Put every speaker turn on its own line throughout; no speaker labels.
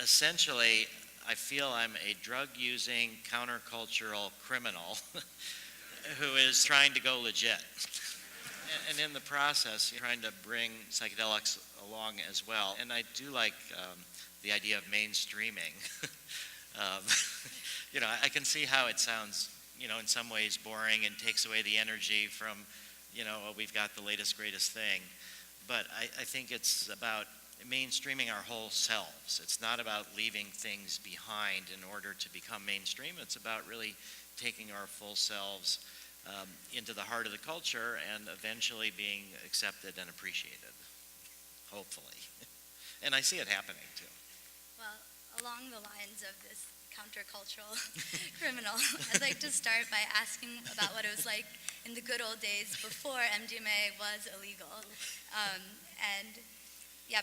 essentially, I feel I'm a drug-using, countercultural criminal who is trying to go legit. And in the process, trying to bring psychedelics along as well. And I do like the idea of mainstreaming. um, I can see how it sounds, in some ways boring and takes away the energy from, we've got the latest, greatest thing. But I think it's about mainstreaming our whole selves. It's not about leaving things behind in order to become mainstream. It's about really taking our full selves into the heart of the culture and eventually being accepted and appreciated, hopefully. And I see it happening too.
Well, along the lines of this countercultural criminal, I'd like to start by asking about what it was like in the good old days before MDMA was illegal.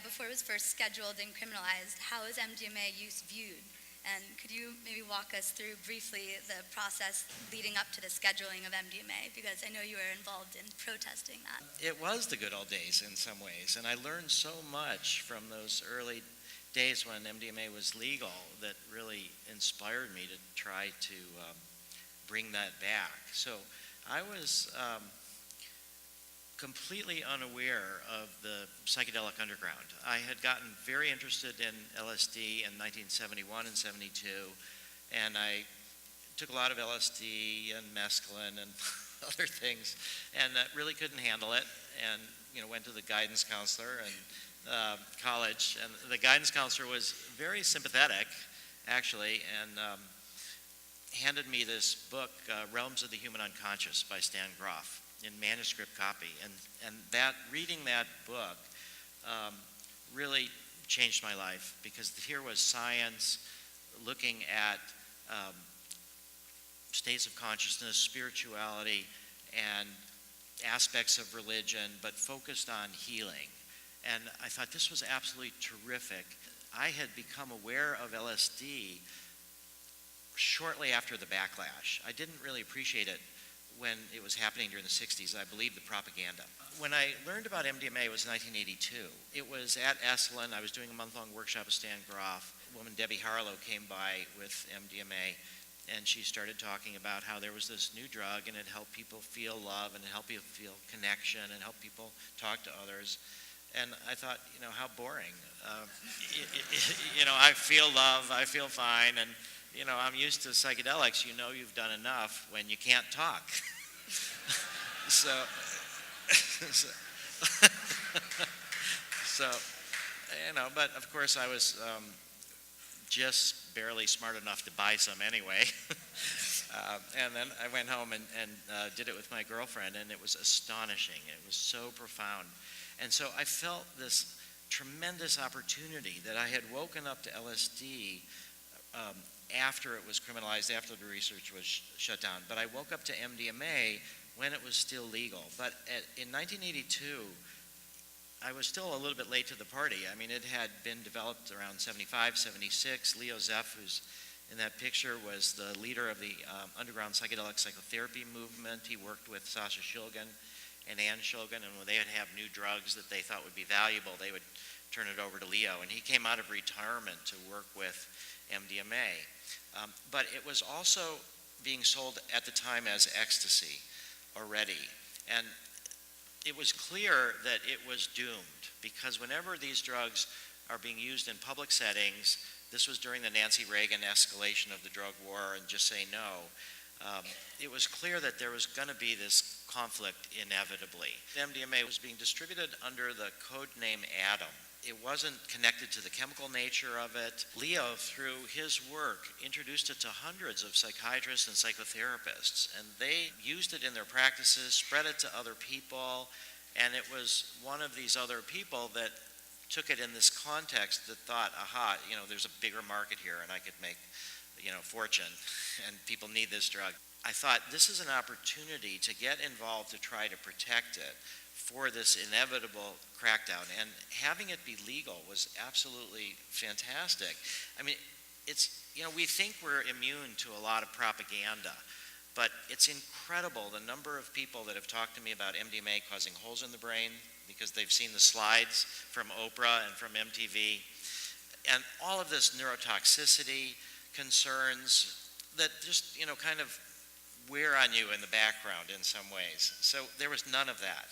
Before it was first scheduled and criminalized, how is MDMA use viewed? And could you maybe walk us through briefly the process leading up to the scheduling of MDMA? Because I know you were involved in protesting that.
It was the good old days in some ways, and I learned so much from those early days when MDMA was legal that really inspired me to try to bring that back. So I was completely unaware of the psychedelic underground. I had gotten very interested in LSD in 1971 and 72, and I took a lot of LSD and mescaline and other things, and really couldn't handle it, and went to the guidance counselor and college, and the guidance counselor was very sympathetic, actually, and handed me this book, Realms of the Human Unconscious by Stan Grof, in manuscript copy, and reading that book really changed my life, because here was science looking at states of consciousness, spirituality, and aspects of religion, but focused on healing. And I thought this was absolutely terrific. I had become aware of LSD shortly after the backlash. I didn't really appreciate it when it was happening during the 60s. I believed the propaganda. When I learned about MDMA, it was 1982. It was at Esalen. I was doing a month-long workshop with Stan Grof. A woman, Debbie Harlow, came by with MDMA, and she started talking about how there was this new drug, and it helped people feel love, and it helped people feel connection, and helped people talk to others. And I thought, how boring. I feel love, I feel fine, and I'm used to psychedelics. You've done enough when you can't talk. so, but of course I was just barely smart enough to buy some anyway. And then I went home and did it with my girlfriend, and it was astonishing. It was so profound. And so I felt this tremendous opportunity that I had woken up to LSD after it was criminalized, after the research was shut down. But I woke up to MDMA when it was still legal. But in 1982, I was still a little bit late to the party. I mean, it had been developed around 75, 76. Leo Zeff, who's in that picture, was the leader of the underground psychedelic psychotherapy movement. He worked with Sasha Shulgin and Ann Shulgin, and when they would have new drugs that they thought would be valuable, they would turn it over to Leo. And he came out of retirement to work with MDMA. But it was also being sold at the time as ecstasy already. And it was clear that it was doomed, because whenever these drugs are being used in public settings, this was during the Nancy Reagan escalation of the drug war and Just Say No, it was clear that there was going to be this conflict inevitably. MDMA was being distributed under the code name Adam. It wasn't connected to the chemical nature of it. Leo, through his work, introduced it to hundreds of psychiatrists and psychotherapists, and they used it in their practices, spread it to other people, and it was one of these other people that took it in this context that thought, aha, there's a bigger market here, and I could make, fortune, and people need this drug. I thought this is an opportunity to get involved to try to protect it for this inevitable crackdown, and having it be legal was absolutely fantastic. I mean, we think we're immune to a lot of propaganda, but it's incredible the number of people that have talked to me about MDMA causing holes in the brain because they've seen the slides from Oprah and from MTV. and all of this neurotoxicity concerns that just, kind of wear on you in the background in some ways. So there was none of that.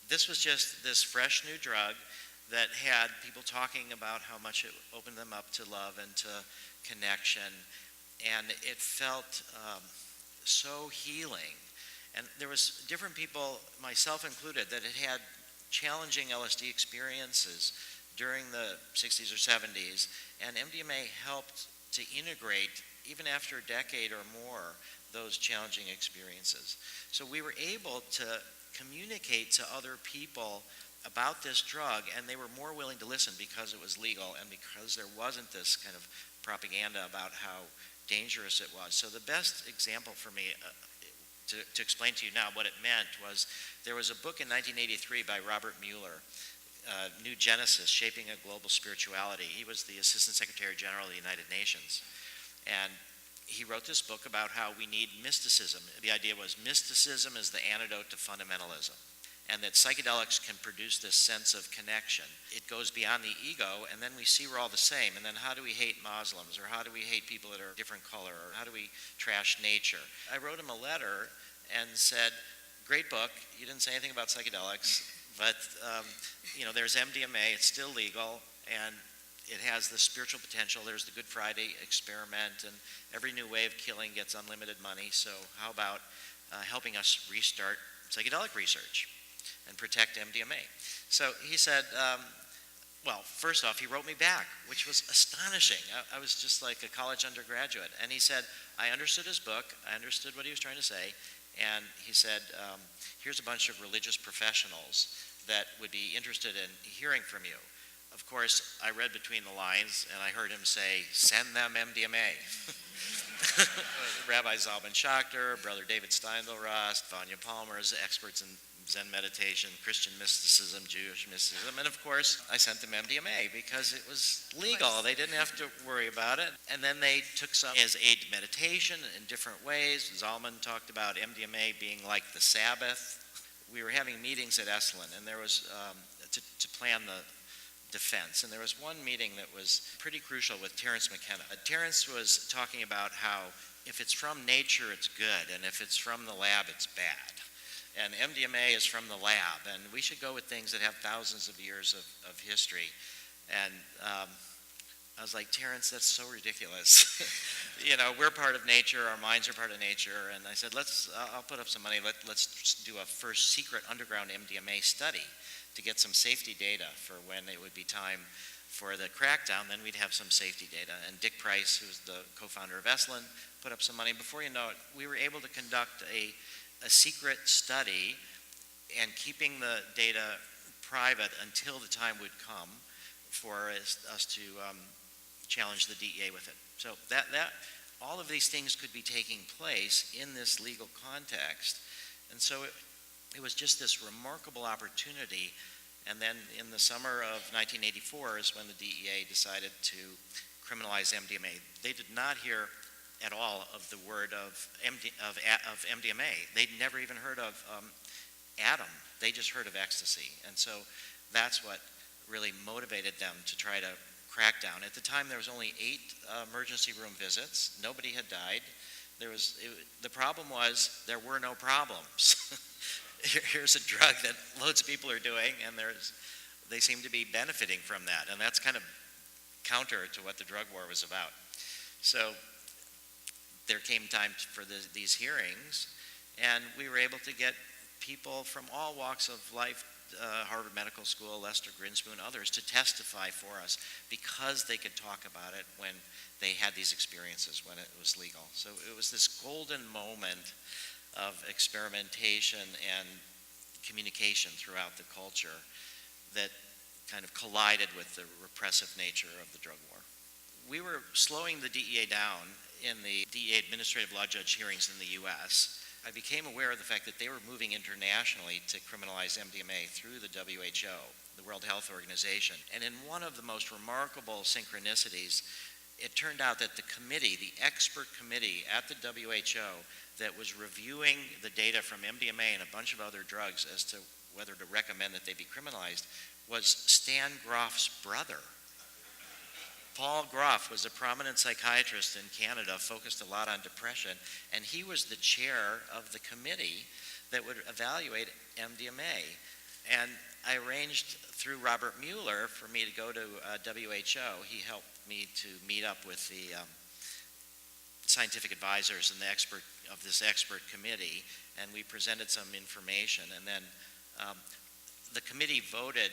This was just this fresh new drug that had people talking about how much it opened them up to love and to connection, and it felt so healing. And there was different people, myself included, that had challenging LSD experiences during the 60s or 70s, and MDMA helped to integrate, even after a decade or more, those challenging experiences. So we were able to communicate to other people about this drug, and they were more willing to listen because it was legal and because there wasn't this kind of propaganda about how dangerous it was. So the best example for me to explain to you now what it meant was there was a book in 1983 by Robert Mueller, New Genesis, Shaping a Global Spirituality. He was the Assistant Secretary General of the United Nations. And he wrote this book about how we need mysticism. The idea was mysticism is the antidote to fundamentalism, and that psychedelics can produce this sense of connection. It goes beyond the ego, and then we see we're all the same. And then how do we hate Muslims, or how do we hate people that are different color, or how do we trash nature? I wrote him a letter and said, great book, you didn't say anything about psychedelics, but there's MDMA, it's still legal, and it has the spiritual potential. There's the Good Friday experiment, and every new way of killing gets unlimited money, so how about helping us restart psychedelic research and protect MDMA? So he said, well, first off, he wrote me back, which was astonishing. I was just like a college undergraduate. And he said, I understood his book, I understood what he was trying to say, and he said, here's a bunch of religious professionals that would be interested in hearing from you. Of course, I read between the lines, and I heard him say, send them MDMA. Rabbi Zalman Schachter, Brother David Steindl-Rast, Vanya Palmer, experts in Zen meditation, Christian mysticism, Jewish mysticism, and of course, I sent them MDMA because it was legal. They didn't have to worry about it. And then they took some as aid to meditation in different ways. Zalman talked about MDMA being like the Sabbath. We were having meetings at Esalen, and there was, to plan the defense. And there was one meeting that was pretty crucial with Terence McKenna. Terence was talking about how if it's from nature, it's good, and if it's from the lab, it's bad. And MDMA is from the lab, and we should go with things that have thousands of years of history. And I was like, Terence, that's so ridiculous. We're part of nature, our minds are part of nature. And I said, I'll put up some money, let's do a first secret underground MDMA study to get some safety data for when it would be time for the crackdown. Then we'd have some safety data. And Dick Price, who's the co-founder of Esalen, put up some money. Before you know it, we were able to conduct a secret study and keeping the data private until the time would come for us to challenge the DEA with it. So that all of these things could be taking place in this legal context. And so it was just this remarkable opportunity. And then in the summer of 1984 is when the DEA decided to criminalize MDMA. They did not hear at all of the word of MDMA. They'd never even heard of Atom. They just heard of ecstasy. And so that's what really motivated them to try to crack down. At the time, there was only 8 emergency room visits. Nobody had died. The problem was there were no problems. Here's a drug that loads of people are doing, and they seem to be benefiting from that. And that's kind of counter to what the drug war was about. So there came time for these hearings, and we were able to get people from all walks of life, Harvard Medical School, Lester Grinspoon, others, to testify for us because they could talk about it when they had these experiences, when it was legal. So it was this golden moment of experimentation and communication throughout the culture that kind of collided with the repressive nature of the drug war. We were slowing the DEA down in the DEA administrative law judge hearings in the US. I became aware of the fact that they were moving internationally to criminalize MDMA through the WHO, the World Health Organization. And in one of the most remarkable synchronicities, it turned out that the committee, the expert committee at the WHO that was reviewing the data from MDMA and a bunch of other drugs as to whether to recommend that they be criminalized was Stan Grof's brother. Paul Groff was a prominent psychiatrist in Canada, focused a lot on depression, and he was the chair of the committee that would evaluate MDMA. And I arranged through Robert Mueller for me to go to WHO. He helped me to meet up with the scientific advisors and the expert of this expert committee, and we presented some information. And then the committee voted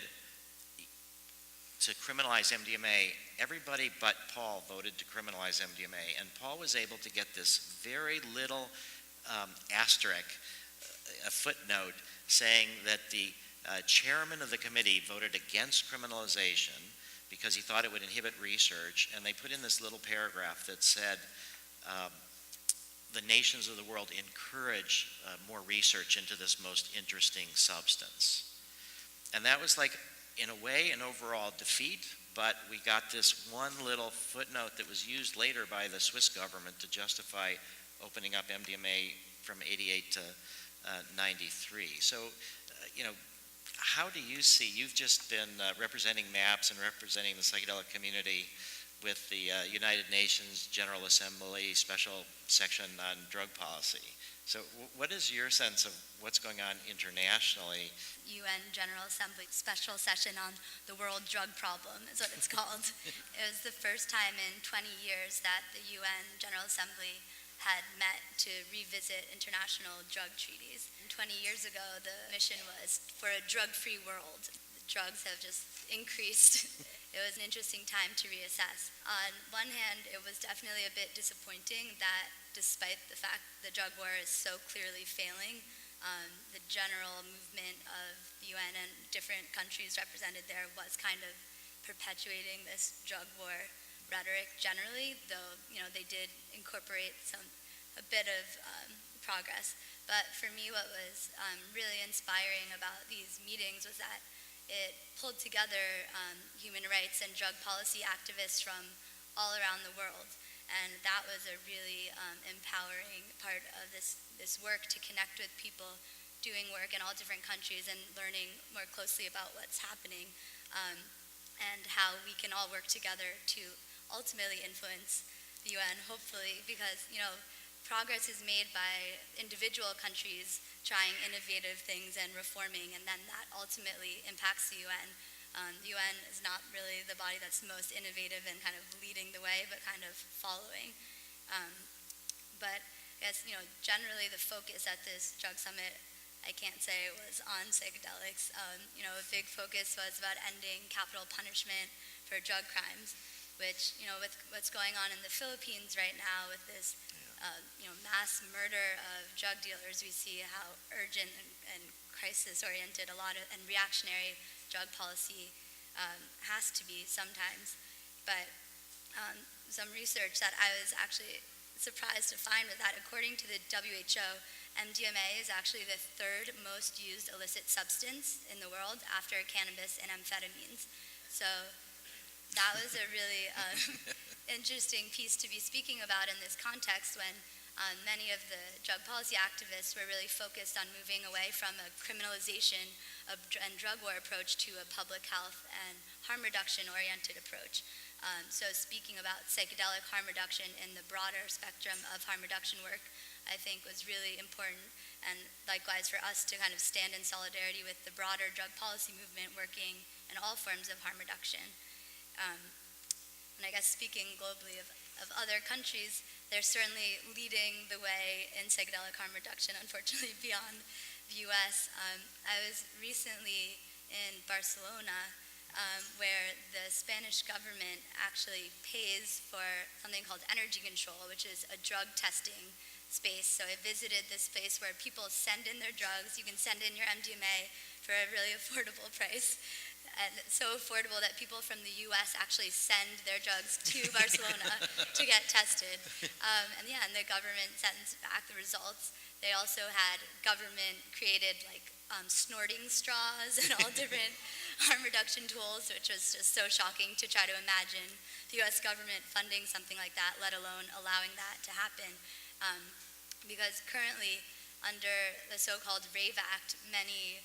to criminalize MDMA. Everybody but Paul voted to criminalize MDMA, and Paul was able to get this very little asterisk, a footnote, saying that the chairman of the committee voted against criminalization because he thought it would inhibit research, and they put in this little paragraph that said, the nations of the world encourage more research into this most interesting substance. And that was like, in a way, an overall defeat, but we got this one little footnote that was used later by the Swiss government to justify opening up MDMA from 88 to 93. So, how do you see, you've just been representing MAPS and representing the psychedelic community with the United Nations General Assembly Special Section on Drug Policy. So what is your sense of what's going on internationally?
UN General Assembly Special Session on the World Drug Problem is what it's called. It was the first time in 20 years that the UN General Assembly had met to revisit international drug treaties. 20 years ago, the mission was for a drug-free world. The drugs have just increased. It was an interesting time to reassess. On one hand, it was definitely a bit disappointing that despite the fact the drug war is so clearly failing, the general movement of the UN and different countries represented there was kind of perpetuating this drug war rhetoric generally, though they did incorporate a bit of progress. But for me, what was really inspiring about these meetings was that it pulled together human rights and drug policy activists from all around the world. And that was a really empowering part of this work, to connect with people doing work in all different countries and learning more closely about what's happening, and how we can all work together to ultimately influence the UN, hopefully, because progress is made by individual countries trying innovative things and reforming, and then that ultimately impacts the UN. The UN is not really the body that's most innovative and kind of leading the way, but kind of following. But I guess, generally the focus at this drug summit, I can't say it was on psychedelics. A big focus was about ending capital punishment for drug crimes, which, with what's going on in the Philippines right now with this mass murder of drug dealers, we see how urgent and crisis-oriented and reactionary drug policy has to be sometimes. But some research that I was actually surprised to find was that according to the WHO, MDMA is actually the third most used illicit substance in the world after cannabis and amphetamines. So that was a really interesting piece to be speaking about in this context when many of the drug policy activists were really focused on moving away from a criminalization and drug war approach to a public health and harm reduction oriented approach. So speaking about psychedelic harm reduction in the broader spectrum of harm reduction work, I think was really important, and likewise for us to kind of stand in solidarity with the broader drug policy movement working in all forms of harm reduction. And I guess speaking globally of other countries, they're certainly leading the way in psychedelic harm reduction, unfortunately, beyond the US. I was recently in Barcelona, where the Spanish government actually pays for something called energy control, which is a drug testing space. So I visited this space where people send in their drugs. You can send in your MDMA for a really affordable price. And it's so affordable that people from the US actually send their drugs to Barcelona to get tested. And the government sends back the results. They also had government-created snorting straws and all different harm reduction tools, which was just so shocking to try to imagine the US government funding something like that, let alone allowing that to happen. Because currently, under the so-called RAVE Act, many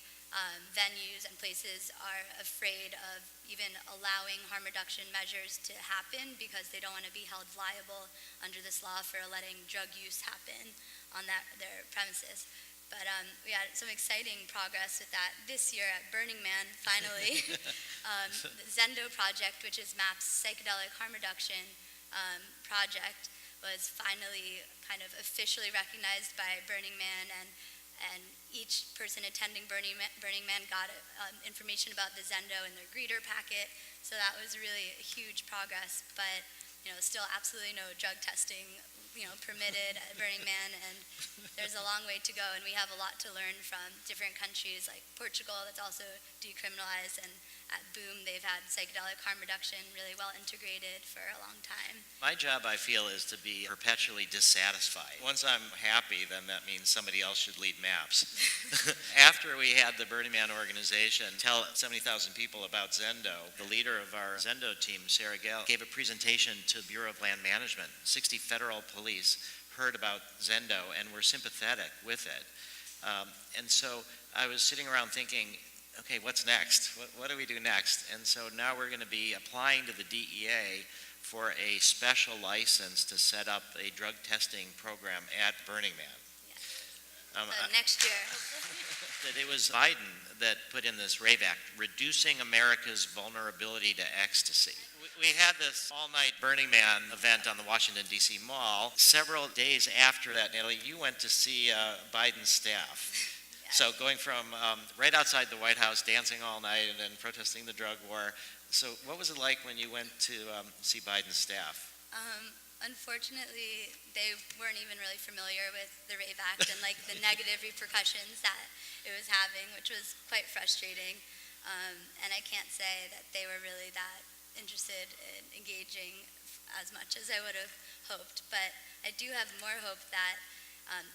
venues and places are afraid of even allowing harm reduction measures to happen because they don't want to be held liable under this law for letting drug use happen on their premises. But we had some exciting progress with that this year at Burning Man, finally. The Zendo project, which is MAP's psychedelic harm reduction project, was finally kind of officially recognized by Burning Man, and each person attending Burning Man got information about the Zendo in their greeter packet. So that was really a huge progress, but still absolutely no drug testing permitted at Burning Man, and there's a long way to go, and we have a lot to learn from different countries like Portugal that's also decriminalized, and at Boom they've had psychedelic harm reduction really well integrated for a long time.
My job, I feel, is to be perpetually dissatisfied. Once I'm happy, then that means somebody else should lead MAPS. After we had the Burning Man organization tell 70,000 people about Zendo, the leader of our Zendo team, Sarah Gale, gave a presentation to Bureau of Land Management. 60 federal police heard about Zendo and were sympathetic with it. And so I was sitting around thinking, okay, what's next? What do we do next? And so now we're going to be applying to the DEA for a special license to set up a drug testing program at Burning Man.
Yeah. So next year.
That it was Biden that put in this RAVE Act, Reducing America's Vulnerability to Ecstasy. We had this all-night Burning Man event on the Washington, D.C. Mall. Several days after that, Natalie, you went to see Biden's staff.
Yes.
So going from right outside the White House, dancing all night, and then protesting the drug war. So what was it like when you went to see Biden's staff?
Unfortunately, they weren't even really familiar with the RAVE Act and like the negative repercussions that it was having, which was quite frustrating. And I can't say that they were really that interested in engaging as much as I would have hoped. But I do have more hope that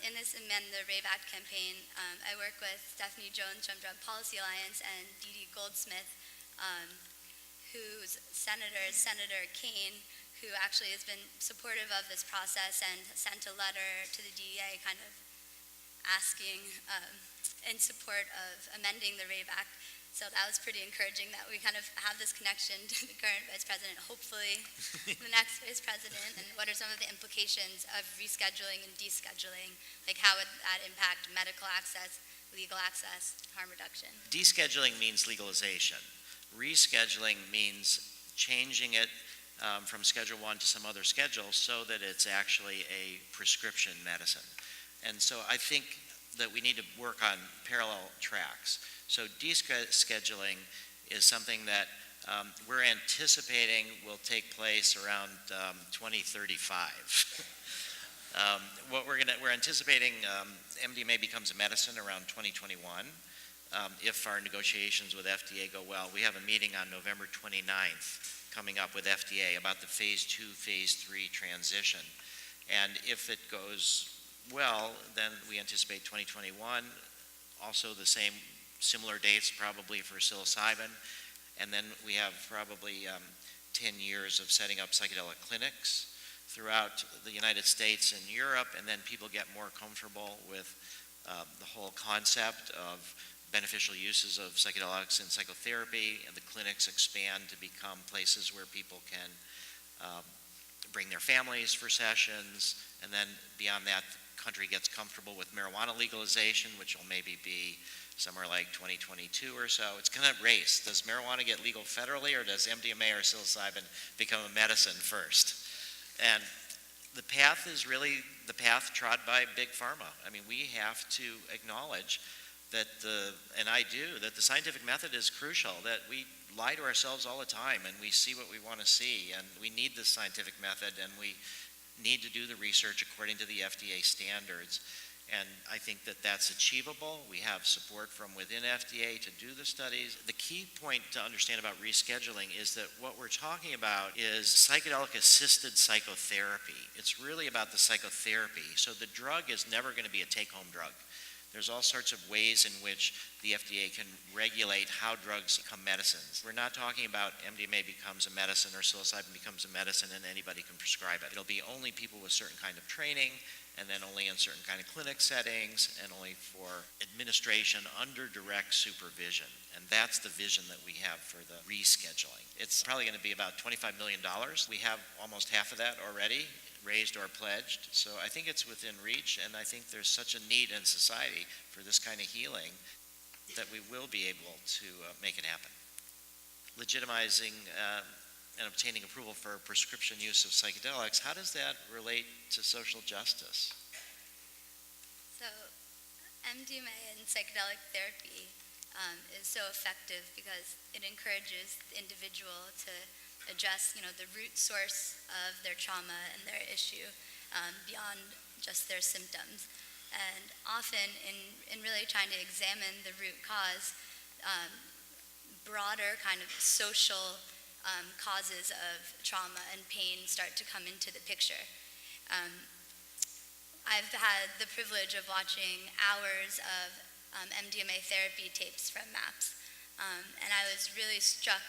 in this Amend the RAVE Act campaign, I work with Stephanie Jones from Drug Policy Alliance and Dee Dee Goldsmith, whose Senator Kane, who actually has been supportive of this process and sent a letter to the DEA kind of asking in support of amending the RAVE Act. So that was pretty encouraging that we kind of have this connection to the current vice president, hopefully the next vice president, and what are some of the implications of rescheduling and descheduling? Like how would that impact medical access, legal access, harm reduction?
Descheduling means legalization. Rescheduling means changing it from Schedule 1 to some other schedule so that it's actually a prescription medicine. And so I think that we need to work on parallel tracks. So descheduling is something that we're anticipating will take place around 2035. We're anticipating MDMA becomes a medicine around 2021. If our negotiations with FDA go well. We have a meeting on November 29th coming up with FDA about the phase 2, phase 3 transition. And if it goes well, then we anticipate 2021, also the similar dates probably for psilocybin. And then we have probably 10 years of setting up psychedelic clinics throughout the United States and Europe, and then people get more comfortable with the whole concept of beneficial uses of psychedelics in psychotherapy, and the clinics expand to become places where people can bring their families for sessions, and then beyond that, the country gets comfortable with marijuana legalization, which will maybe be somewhere like 2022 or so. It's kind of race. Does marijuana get legal federally, or does MDMA or psilocybin become a medicine first? And the path is really the path trod by Big Pharma. I mean, we have to acknowledge that that the scientific method is crucial, that we lie to ourselves all the time and we see what we want to see, and we need the scientific method, and we need to do the research according to the FDA standards. And I think that that's achievable. We have support from within FDA to do the studies. The key point to understand about rescheduling is that what we're talking about is psychedelic-assisted psychotherapy. It's really about the psychotherapy. So the drug is never going to be a take-home drug. There's all sorts of ways in which the FDA can regulate how drugs become medicines. We're not talking about MDMA becomes a medicine or psilocybin becomes a medicine and anybody can prescribe it. It'll be only people with certain kind of training, and then only in certain kind of clinic settings, and only for administration under direct supervision. And that's the vision that we have for the rescheduling. It's probably going to be about $25 million. We have almost half of that already raised or pledged. So I think it's within reach, and I think there's such a need in society for this kind of healing that we will be able to make it happen. Legitimizing and obtaining approval for prescription use of psychedelics, how does that relate to social justice?
So MDMA and psychedelic therapy is so effective because it encourages the individual to address, the root source of their trauma and their issue beyond just their symptoms. And often in really trying to examine the root cause, broader kind of social causes of trauma and pain start to come into the picture. I've had the privilege of watching hours of MDMA therapy tapes from MAPS, and I was really struck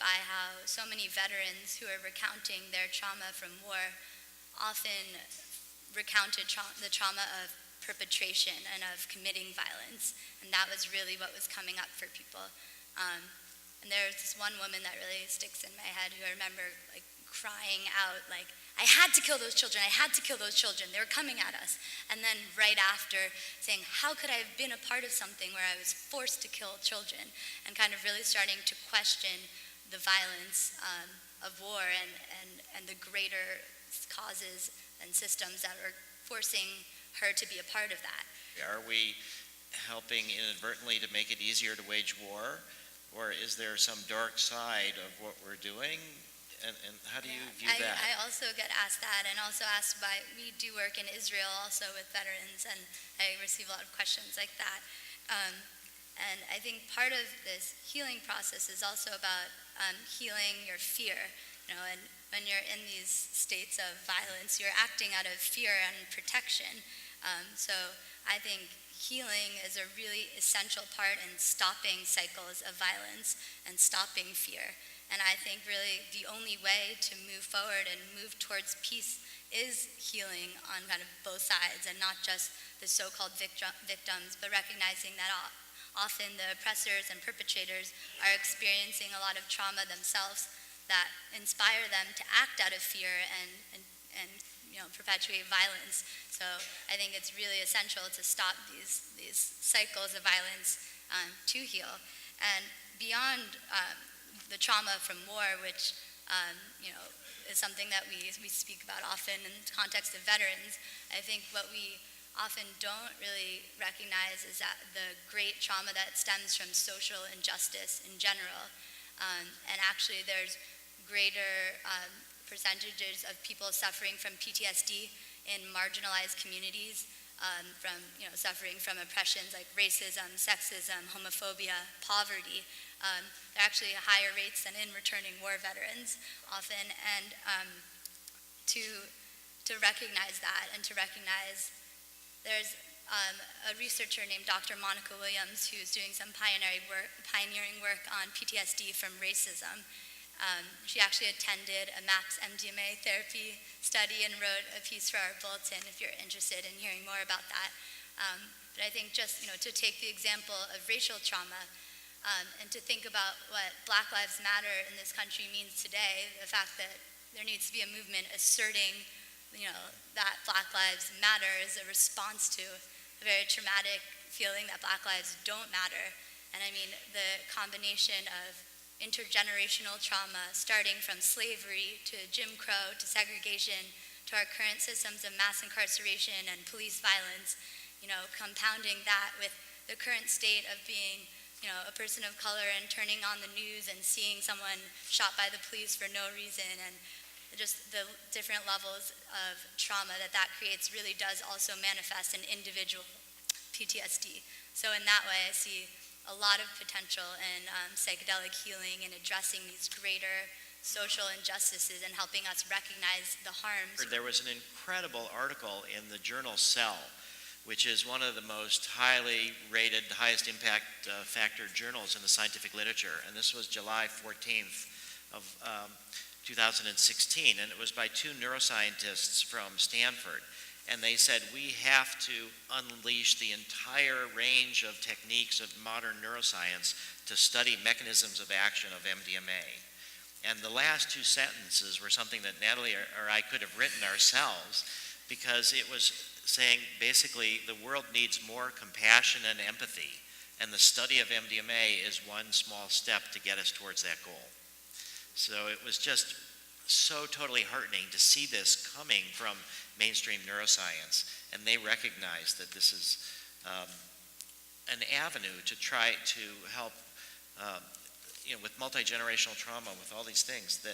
by how so many veterans who are recounting their trauma from war often recounted the trauma of perpetration and of committing violence, and that was really what was coming up for people. And there's this one woman that really sticks in my head who I remember crying out, I had to kill those children, I had to kill those children, they were coming at us. And then right after saying, how could I have been a part of something where I was forced to kill children? And kind of really starting to question the violence of war and the greater causes and systems that are forcing her to be a part of that.
Are we helping inadvertently to make it easier to wage war? Or is there some dark side of what we're doing? And how do you view that?
I also get asked that, and also asked we do work in Israel also with veterans, and I receive a lot of questions like that. And I think part of this healing process is also about healing your fear. And when you're in these states of violence, you're acting out of fear and protection. So I think healing is a really essential part in stopping cycles of violence and stopping fear. And I think really the only way to move forward and move towards peace is healing on kind of both sides, and not just the so-called victims, but recognizing that often the oppressors and perpetrators are experiencing a lot of trauma themselves that inspire them to act out of fear and perpetuate violence. So I think it's really essential to stop these cycles of violence to heal. And beyond the trauma from war, which is something that we speak about often in the context of veterans, I think what we often don't really recognize is that the great trauma that stems from social injustice in general. And actually there's greater percentages of people suffering from PTSD in marginalized communities, from suffering from oppressions like racism, sexism, homophobia, poverty. There are actually higher rates than in returning war veterans often. And to recognize that, and to recognize there's a researcher named Dr. Monica Williams who's doing some pioneering work on PTSD from racism. She actually attended a MAPS MDMA therapy study and wrote a piece for our bulletin if you're interested in hearing more about that. But I think just to take the example of racial trauma and to think about what Black Lives Matter in this country means today, the fact that there needs to be a movement asserting that Black Lives Matter is a response to a very traumatic feeling that Black lives don't matter. And I mean, the combination of intergenerational trauma, starting from slavery to Jim Crow to segregation to our current systems of mass incarceration and police violence, compounding that with the current state of being a person of color and turning on the news and seeing someone shot by the police for no reason, and just the different levels of trauma that creates really does also manifest in individual PTSD. So in that way, I see a lot of potential in psychedelic healing and addressing these greater social injustices and helping us recognize the harms.
There was an incredible article in the journal Cell which is one of the most highly rated, highest impact factor journals in the scientific literature. And this was July 14th of 2016, and it was by two neuroscientists from Stanford. And they said, we have to unleash the entire range of techniques of modern neuroscience to study mechanisms of action of MDMA. And the last two sentences were something that Natalie or I could have written ourselves, because it was saying basically the world needs more compassion and empathy, and the study of MDMA is one small step to get us towards that goal. So it was just so totally heartening to see this coming from mainstream neuroscience, and they recognize that this is an avenue to try to help with multi-generational trauma, with all these things.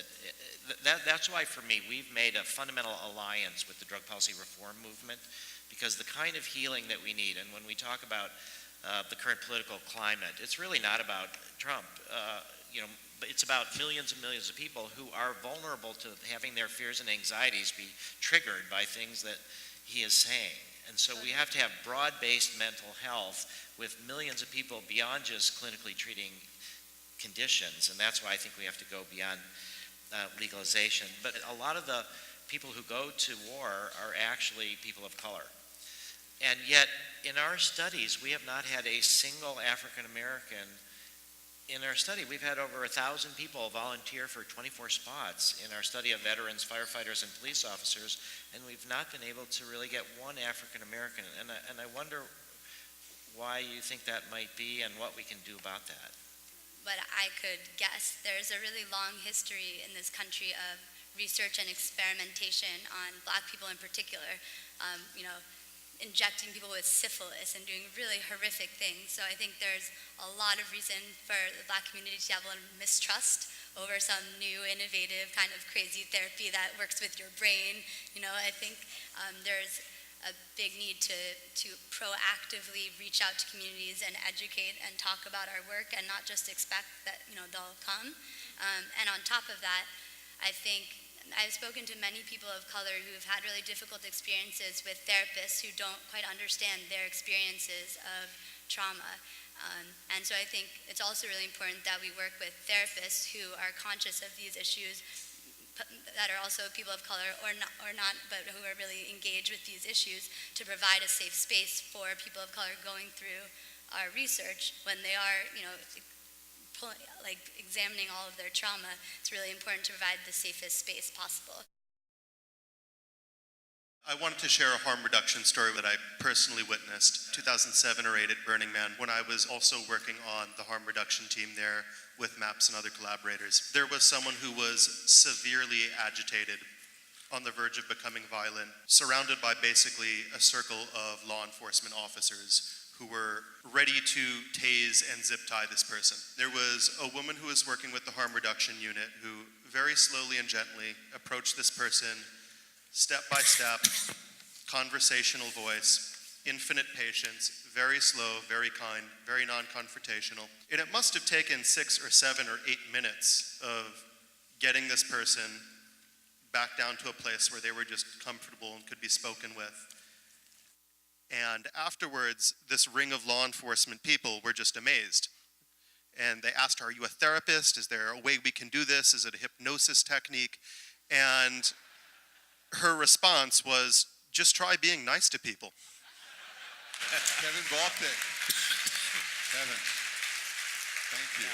That's why, for me, we've made a fundamental alliance with the drug policy reform movement, because the kind of healing that we need, and when we talk about the current political climate, it's really not about Trump. But it's about millions and millions of people who are vulnerable to having their fears and anxieties be triggered by things that he is saying. And so we have to have broad-based mental health with millions of people beyond just clinically treating conditions, and that's why I think we have to go beyond legalization. But a lot of the people who go to war are actually people of color. And yet, in our studies, we have not had a single African American. In our study, we've had over 1,000 people volunteer for 24 spots in our study of veterans, firefighters, and police officers, and we've not been able to really get one African American. And I wonder why you think that might be and what we can do about that.
But I could guess there's a really long history in this country of research and experimentation on Black people in particular, injecting people with syphilis and doing really horrific things. So I think there's a lot of reason for the Black community to have a lot of mistrust over some new, innovative, kind of crazy therapy that works with your brain. I think there's a big need to proactively reach out to communities and educate and talk about our work, and not just expect that they'll come. And on top of that, I think I've spoken to many people of color who have had really difficult experiences with therapists who don't quite understand their experiences of trauma. And so I think it's also really important that we work with therapists who are conscious of these issues, that are also people of color or not, but who are really engaged with these issues, to provide a safe space for people of color going through our research when they are, examining all of their trauma. It's really important to provide the safest space possible.
I wanted to share a harm reduction story that I personally witnessed 2007 or 8 at Burning Man, when I was also working on the harm reduction team there with MAPS and other collaborators. There was someone who was severely agitated, on the verge of becoming violent, surrounded by basically a circle of law enforcement officers who were ready to tase and zip tie this person. There was a woman who was working with the harm reduction unit who very slowly and gently approached this person, step by step, conversational voice, infinite patience, very slow, very kind, very non-confrontational. And it must have taken 6 or 7 or 8 minutes of getting this person back down to a place where they were just comfortable and could be spoken with. And afterwards, this ring of law enforcement people were just amazed. And they asked her, "Are you a therapist? Is there a way we can do this? Is it a hypnosis technique?" And her response was, "Just try being nice to people."
Kevin Baltic. Kevin, thank you.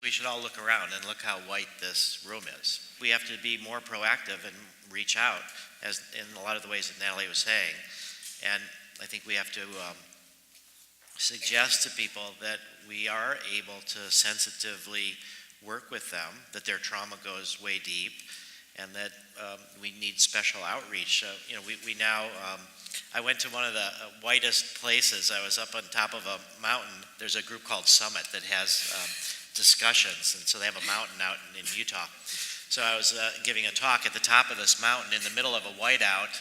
We should all look around and look how white this room is. We have to be more proactive and reach out, as in a lot of the ways that Natalie was saying. And I think we have to suggest to people that we are able to sensitively work with them, that their trauma goes way deep, and that we need special outreach. We now, I went to one of the whitest places. I was up on top of a mountain. There's a group called Summit that has discussions, and so they have a mountain out in Utah. So I was giving a talk at the top of this mountain in the middle of a whiteout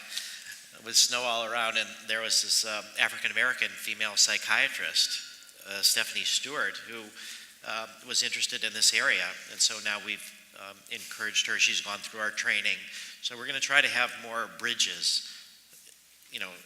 with snow all around, and there was this African-American female psychiatrist, Stephanie Stewart, who was interested in this area, and so now we've encouraged her. She's gone through our training. So we're going to try to have more bridges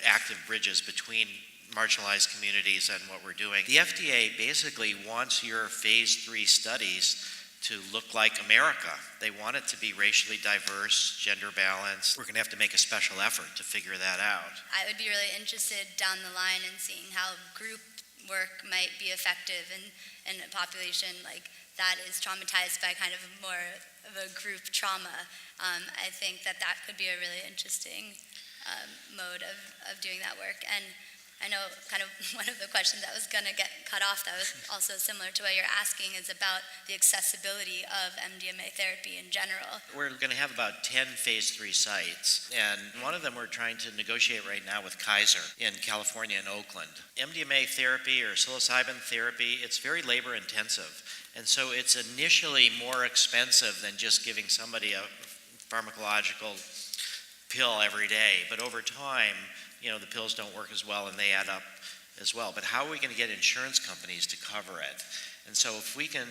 active bridges between marginalized communities and what we're doing. The FDA basically wants your phase 3 studies to look like America. They want it to be racially diverse, gender balanced. We're going to have to make a special effort to figure that out.
I would be really interested down the line in seeing how group work might be effective in a population like that is traumatized by kind of more of a group trauma. I think that could be a really interesting mode of doing that work. And I know kind of one of the questions that was going to get cut off that was also similar to what you're asking is about the accessibility of MDMA therapy in general.
We're going to have about 10 phase 3 sites, and one of them we're trying to negotiate right now with Kaiser in California and Oakland. MDMA therapy or psilocybin therapy, it's very labor intensive, and so it's initially more expensive than just giving somebody a pharmacological pill every day, but over time, the pills don't work as well and they add up as well. But how are we going to get insurance companies to cover it? And so if we can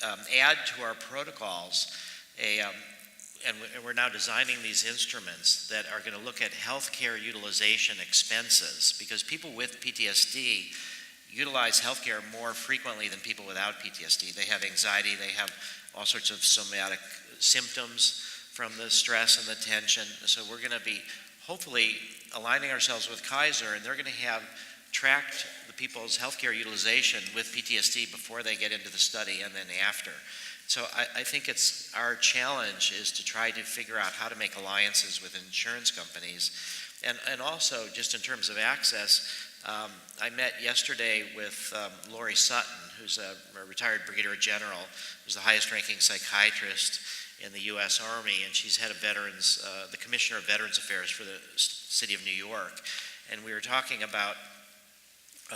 add to our protocols and we're now designing these instruments that are going to look at healthcare utilization expenses, because people with PTSD utilize healthcare more frequently than people without PTSD. They have anxiety, they have all sorts of somatic symptoms from the stress and the tension. So we're going to be hopefully aligning ourselves with Kaiser, and they're going to have tracked the people's healthcare utilization with PTSD before they get into the study and then after. So I think it's our challenge is to try to figure out how to make alliances with insurance companies. And also, just in terms of access, I met yesterday with Lori Sutton, who's a retired brigadier general, who's the highest ranking psychiatrist in the U.S. Army, and she's head of veterans, the Commissioner of Veterans Affairs for the City of New York. And we were talking about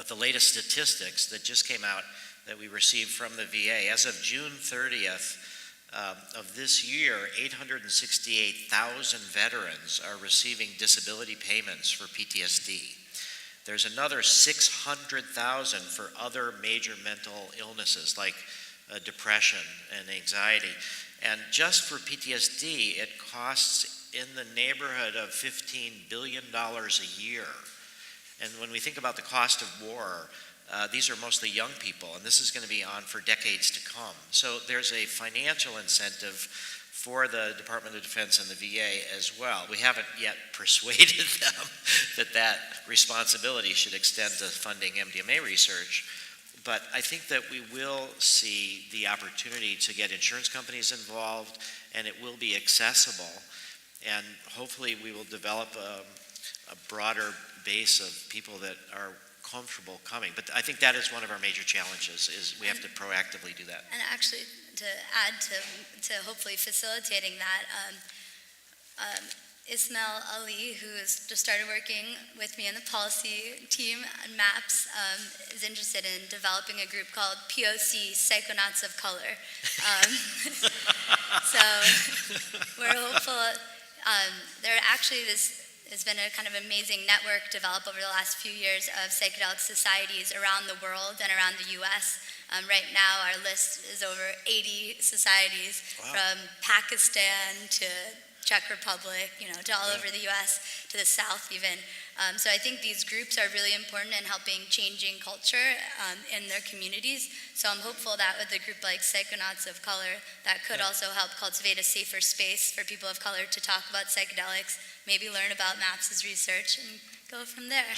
the latest statistics that just came out that we received from the VA. As of June 30th of this year, 868,000 veterans are receiving disability payments for PTSD. There's another 600,000 for other major mental illnesses like depression and anxiety. And just for PTSD, it costs in the neighborhood of $15 billion a year. And when we think about the cost of war, these are mostly young people, and this is going to be on for decades to come. So there's a financial incentive for the Department of Defense and the VA as well. We haven't yet persuaded them that responsibility should extend to funding MDMA research. But I think that we will see the opportunity to get insurance companies involved, and it will be accessible. And hopefully we will develop a broader base of people that are comfortable coming. But I think that is one of our major challenges, is we have to proactively do that.
And actually, to add to hopefully facilitating that, Ismail Ali, who has just started working with me in the policy team on MAPS, is interested in developing a group called POC, Psychonauts of Color. So we're hopeful. This has been a kind of amazing network developed over the last few years of psychedelic societies around the world and around the U.S. Right now, our list is over 80 societies. Wow. From Pakistan to Czech Republic, to all over the U.S., to the South even. So I think these groups are really important in helping changing culture in their communities. So I'm hopeful that with a group like Psychonauts of Color, that could also help cultivate a safer space for people of color to talk about psychedelics, maybe learn about MAPS' research, and go from there.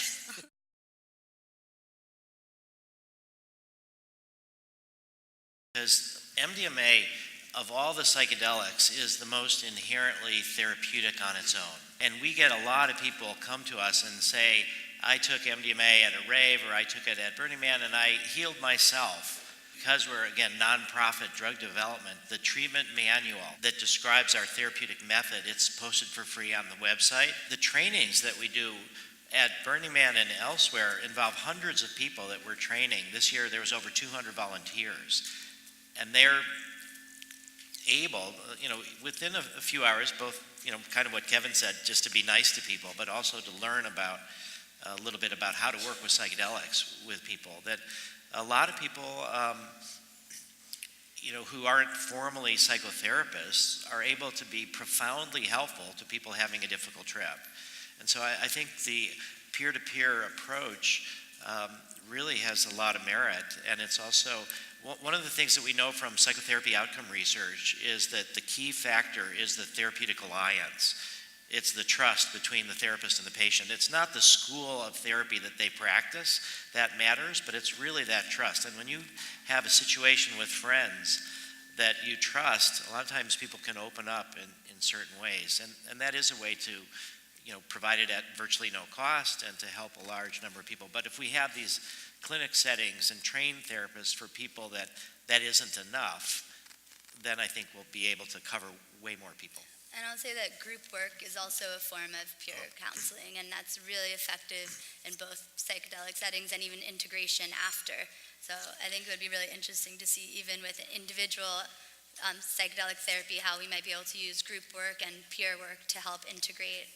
Because MDMA, of all the psychedelics, is the most inherently therapeutic on its own. And we get a lot of people come to us and say, I took MDMA at a rave, or I took it at Burning Man, and I healed myself. Because we're, again, nonprofit drug development, the treatment manual that describes our therapeutic method, it's posted for free on the website. The trainings that we do at Burning Man and elsewhere involve hundreds of people that we're training. This year there was over 200 volunteers. And they're able, within a few hours, both, kind of what Kevin said, just to be nice to people, but also to learn about a little bit about how to work with psychedelics with people. That a lot of people, who aren't formally psychotherapists are able to be profoundly helpful to people having a difficult trip. And so I think the peer-to-peer approach really has a lot of merit, and it's also, one of the things that we know from psychotherapy outcome research is that the key factor is the therapeutic alliance. It's the trust between the therapist and the patient. It's not the school of therapy that they practice that matters, but it's really that trust. And when you have a situation with friends that you trust, a lot of times people can open up in certain ways. And that is a way to, provide it at virtually no cost and to help a large number of people. But if we have these clinic settings and trained therapists for people that isn't enough, then I think we'll be able to cover way more people.
And I'll say that group work is also a form of peer counseling, and that's really effective in both psychedelic settings and even integration after. So I think it would be really interesting to see, even with individual psychedelic therapy, how we might be able to use group work and peer work to help integrate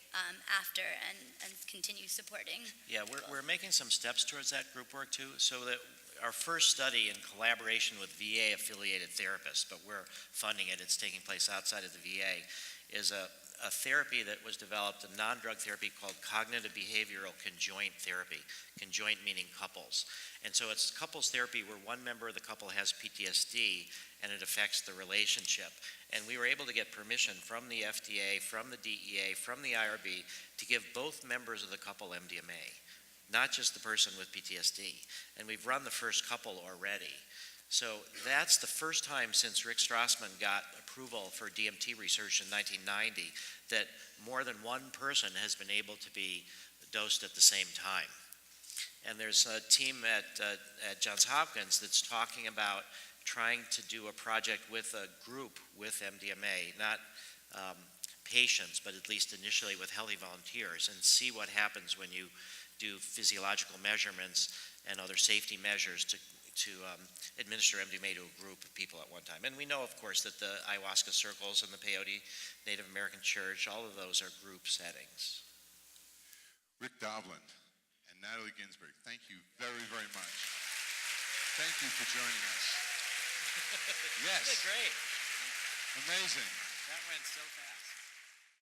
after and continue supporting.
Yeah, we're making some steps towards that group work too, so that our first study in collaboration with VA-affiliated therapists, but we're funding it, it's taking place outside of the VA, is a therapy that was developed, a non-drug therapy called cognitive behavioral conjoint therapy, conjoint meaning couples. And so it's couples therapy where one member of the couple has PTSD and it affects the relationship. And we were able to get permission from the FDA, from the DEA, from the IRB to give both members of the couple MDMA, not just the person with PTSD. And we've run the first couple already. So that's the first time since Rick Strassman got approval for DMT research in 1990 that more than one person has been able to be dosed at the same time. And there's a team at Johns Hopkins that's talking about trying to do a project with a group with MDMA, not patients, but at least initially with healthy volunteers, and see what happens when you do physiological measurements and other safety measures to administer MDMA to a group of people at one time. And we know, of course, that the ayahuasca circles and the peyote Native American Church, all of those are group settings.
Rick Doblin and Natalie Ginsberg, thank you very, very much. Thank you for joining us. Yes.
Really great.
Amazing.
That went so fast.